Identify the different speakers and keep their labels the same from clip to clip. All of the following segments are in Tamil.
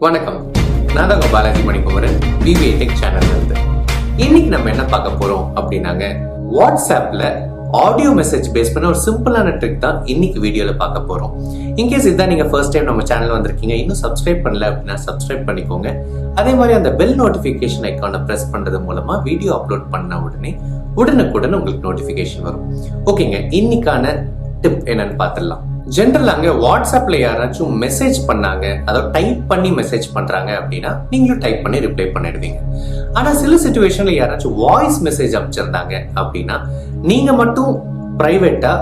Speaker 1: வணக்கம், நான் தான் பாலாஜி மணிக்குமரன், BB8Tech சேனல்ல இருந்து. இன்னைக்கு நம்ம என்ன பார்க்க போறோம் அப்படின்னாங்க, வாட்ஸ்அப்ல ஆடியோ மெசேஜ் பேஸ் பண்ண ஒரு சிம்பிளான ட்ரிக் தான் இன்னைக்கு வீடியோல பார்க்க போறோம். இன்கேஸ் இதான் நீங்க ஃபர்ஸ்ட் டைம் நம்ம சேனல் வந்திருக்கீங்க, இன்னும் சப்ஸ்கிரைப் பண்ணல அப்படின்னா சப்ஸ்கிரைப் பண்ணிக்கோங்க. அதே மாதிரி அந்த பெல் நோட்டிபிகேஷன் ஐக்கானை பிரஸ் பண்றது மூலமா வீடியோ அப்லோட் பண்ண உடனுக்குடன் உங்களுக்கு நோட்டிபிகேஷன் வரும். ஓகேங்க, இன்னைக்கான டிப் என்னன்னு பார்த்துடலாம். ஜென்ரலாங்க வாட்ஸ்அப்ல யாராச்சும் மெசேஜ் பண்ணாங்க, அதாவது டைப் பண்ணி மெசேஜ் பண்றாங்க அப்படின்னா நீங்களும் டைப் பண்ணி ரிப்ளை பண்ணிடுவீங்க. ஆனா சில சிச்சுவேஷன்ல யாராச்சும் வாய்ஸ் மெசேஜ் அனுப்பிச்சிருந்தாங்க அப்படின்னா நீங்க மட்டும் பிரைவேட்டா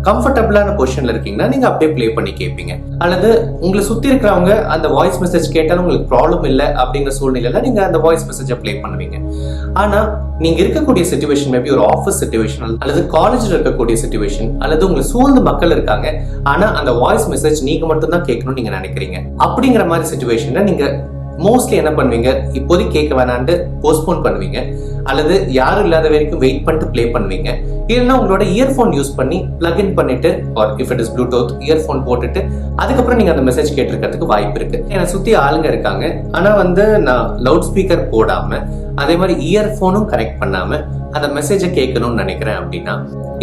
Speaker 1: கம்ஃபர்டபுளான பொசிஷன்ல இருக்கீங்கன்னா நீங்க அப்படியே ப்ளே பண்ணி கேட்பீங்க. அல்லது உங்களை சுத்தி இருக்கிறவங்க அந்த வாய்ஸ் மெசேஜ் கேட்டாலும் உங்களுக்கு ப்ராப்ளம் இல்லை அப்படிங்கிற சூழ்நிலையில நீங்க அந்த வாய்ஸ் மெசேஜை ப்ளே பண்ணுவீங்க. ஆனா நீங்க இருக்கக்கூடிய சிச்சுவேஷன் மேபி ஒரு ஆஃபீஸ் சிச்சுவேஷன், அல்லது காலேஜ்ல இருக்கக்கூடிய சிச்சுவேஷன், அல்லது உங்களை சூழ்ந்து மக்கள் இருக்காங்க, ஆனா அந்த வாய்ஸ் மெசேஜ் நீங்க மட்டும் தான் கேட்கணும்னு நீங்க நினைக்கிறீங்க. அப்படிங்கிற மாதிரி சிச்சுவேஷன்ல நீங்க மோஸ்ட்லி என்ன பண்ணுவீங்க, இப்போதைக்கு கேட்க வேணான்ட்டு போஸ்ட்போன் பண்ணுவீங்க, அல்லது யாரும் இல்லாத வரைக்கும் வெயிட் பண்ணிட்டு ப்ளே பண்ணுவீங்க. இல்லைன்னா உங்களோட இயர்ஃபோன் யூஸ் பண்ணி பிளக் இன் பண்ணிட்டு, or if it is Bluetooth earphone போட்டுட்டு அதுக்கப்புறம் நீங்க அந்த மெசேஜ் கேட்டிருக்கிறதுக்கு வாய்ப்பு இருக்கு. என்னை சுத்தி ஆளுங்க இருக்காங்க, ஆனா நான் லவுட் ஸ்பீக்கர் போடாம அதே மாதிரி இயர்ஃபோனும் கனெக்ட் பண்ணாம அந்த மெசேஜை கேட்கணும்னு நினைக்கிறேன் அப்படின்னா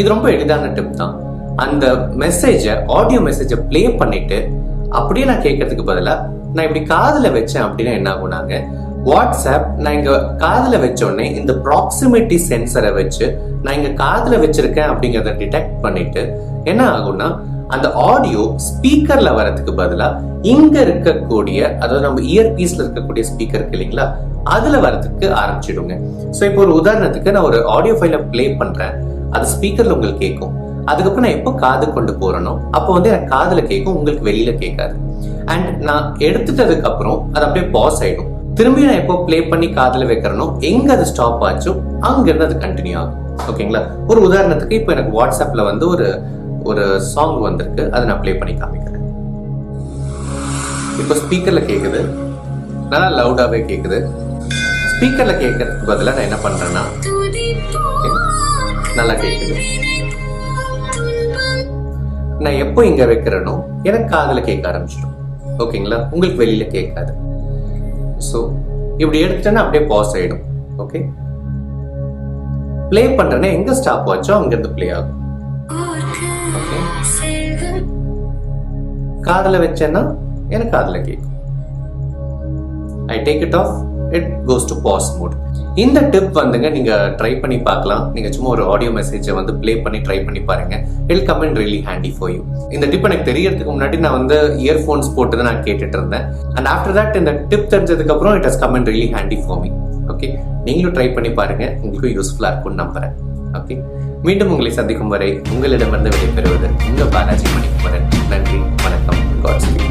Speaker 1: இது ரொம்ப எளிதான டிப் தான். அந்த மெசேஜை ஆடியோ மெசேஜை ப்ளே பண்ணிட்டு அப்படியே நான் கேட்கறதுக்கு பதிலா நான் இப்படி காதுல வச்சேன் அப்படின்னா என்ன ஆகுனாங்க, வாட்ஸ்அப் நான் இங்க காதுல வச்ச உடனே இந்த ப்ராக்சிமிட்டி சென்சரை வச்சு நான் இங்க காதுல வச்சிருக்கேன் அப்படிங்கறத டிடெக்ட் பண்ணிட்டு என்ன ஆகும்னா அந்த ஆடியோ ஸ்பீக்கர்ல வரதுக்கு பதிலா இங்க இருக்கக்கூடிய, அதாவது நம்ம இயர் பீஸ்ல இருக்கக்கூடிய ஸ்பீக்கர் இருக்கு இல்லைங்களா, அதுல வரதுக்கு ஆரம்பிச்சிடுங்க. ஸோ இப்போ ஒரு உதாரணத்துக்கு நான் ஒரு ஆடியோ ஃபைல பிளே பண்றேன், அது ஸ்பீக்கர்ல உங்களுக்கு கேட்கும். அதுக்கப்புறம் நான் எப்போ காது கொண்டு போறேனோ அப்போ எனக்கு காதுல கேட்கும், உங்களுக்கு வெளியில கேட்காது. அண்ட் நான் எடுத்துட்டதுக்கு அப்புறம் அது அப்படியே பாஸ் ஆயிடும். திரும்பி நான் எப்போ பிளே பண்ணி காதுல வைக்கிறனோ எங்க அது ஸ்டாப் ஆச்சோ அங்க இருந்து அது கண்டினியூ ஆகும். ஓகேங்களா, ஒரு உதாரணத்துக்கு இப்போ எனக்கு வாட்ஸ்அப்ல ஒரு சாங் வந்திருக்கு, அதை நான் பிளே பண்ணி காமிக்கிறேன். இப்போ ஸ்பீக்கர்ல கேக்குது, நல்லா லவுடாவே கேக்குது. ஸ்பீக்கர்ல கேட்கறதுக்கு பதிலாக நான் என்ன பண்றேன்னா நல்லா கேக்குது. நான் எப்போ இங்க வைக்கிறேனோ எனக்கு காதுல கேட்க ஆரம்பிச்சிடும். ஓகேங்களா, உங்களுக்கு வெளியில கேட்காது. ஸோ இப்படி எடுத்துட்டேன்னா அப்படியே பாஸ் ஆயிடும். ஓகே, பிளே பண்றேன்னா எங்க ஸ்டாப் ஆச்சோ அங்க இருந்து பிளே ஆகும். ஓகே, காதுல வச்சேன்னா எனக்கு காதுல கேட்கும். I take it off, it goes to pause mode. இந்த டிப் நீங்க ட்ரை பண்ணி பார்க்கலாம். நீங்க சும்மா ஒரு ஆடியோ மெசேஜை ப்ளே பண்ணி ட்ரை பண்ணி பாருங்க. It will come in really handy for you. இந்த டிப் எனக்கு தெரியறதுக்கு முன்னாடி நான் இயர்ஃபோன்ஸ் போட்டு தான் நான் கேட்டுட்டு இருந்தேன். அண்ட் ஆஃப்டர் தட் இந்த டிப் தெரிஞ்சதுக்கு அப்புறம் it has come in really handy for me. Okay, நீங்களும் ட்ரை பண்ணி பாருங்க, உங்களுக்கு யூஸ்ஃபுல்லா இருக்கும்னு நம்புறேன். ஓகே, மீண்டும் உங்களை சந்திக்கும் வரை உங்களிடமிருந்து விடைபெறுவது உங்க பாலாஜி மணிக்குமரன். நன்றி, வணக்கம். God speed.